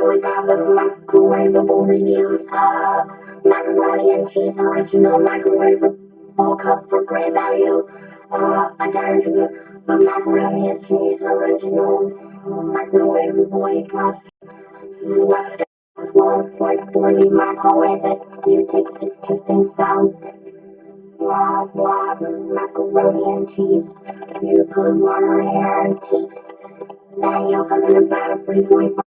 we got the microwaveable reviews. Macaroni and cheese original microwaveable cup for great value. Again, the macaroni and cheese original microwaveable cups. Left as well as like 40 microwave it. You take the tasting sound. Blah blah macaroni and cheese. You put water in and taste. Then you'll come in about 3.5.